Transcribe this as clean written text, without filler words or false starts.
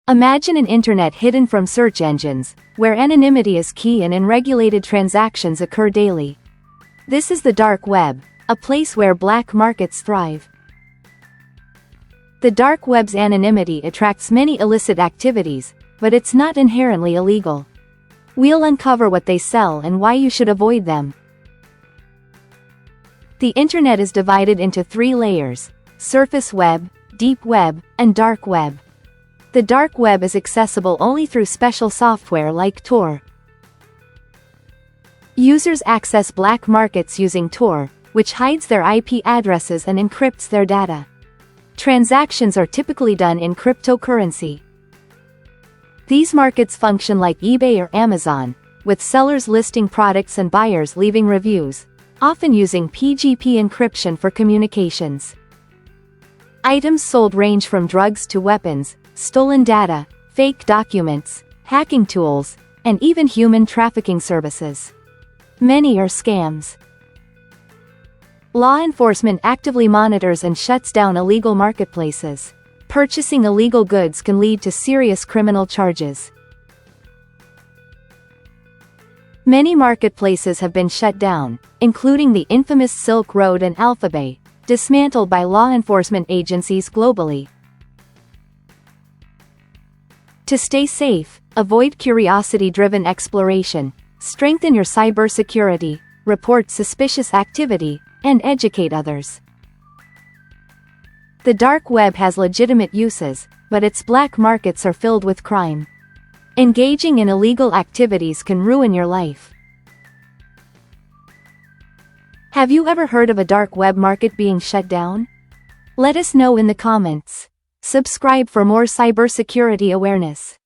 Imagine an internet hidden from search engines, where anonymity is key and unregulated transactions occur daily. This is the dark web, a place where black markets thrive. The dark web's anonymity attracts many illicit activities, but it's not inherently illegal. We'll uncover what they sell and why you should avoid them. The internet is divided into 3 layers: surface web, deep web, and dark web. The dark web is accessible only through special software like Tor. Users access black markets using Tor, which hides their IP addresses and encrypts their data. Transactions are typically done in cryptocurrency. These markets function like eBay or Amazon, with sellers listing products and buyers leaving reviews, often using PGP encryption for communications. Items sold range from drugs to weapons, stolen data, fake documents, hacking tools, and even human trafficking services. Many are scams. Law enforcement actively monitors and shuts down illegal marketplaces. Purchasing illegal goods can lead to serious criminal charges. Many marketplaces have been shut down, including the infamous Silk Road and Alphabay, dismantled by law enforcement agencies globally. To stay safe, avoid curiosity-driven exploration, strengthen your cybersecurity, report suspicious activity, and educate others. The dark web has legitimate uses, but its black markets are filled with crime. Engaging in illegal activities can ruin your life. Have you ever heard of a dark web market being shut down? Let us know in the comments. Subscribe for more cybersecurity awareness.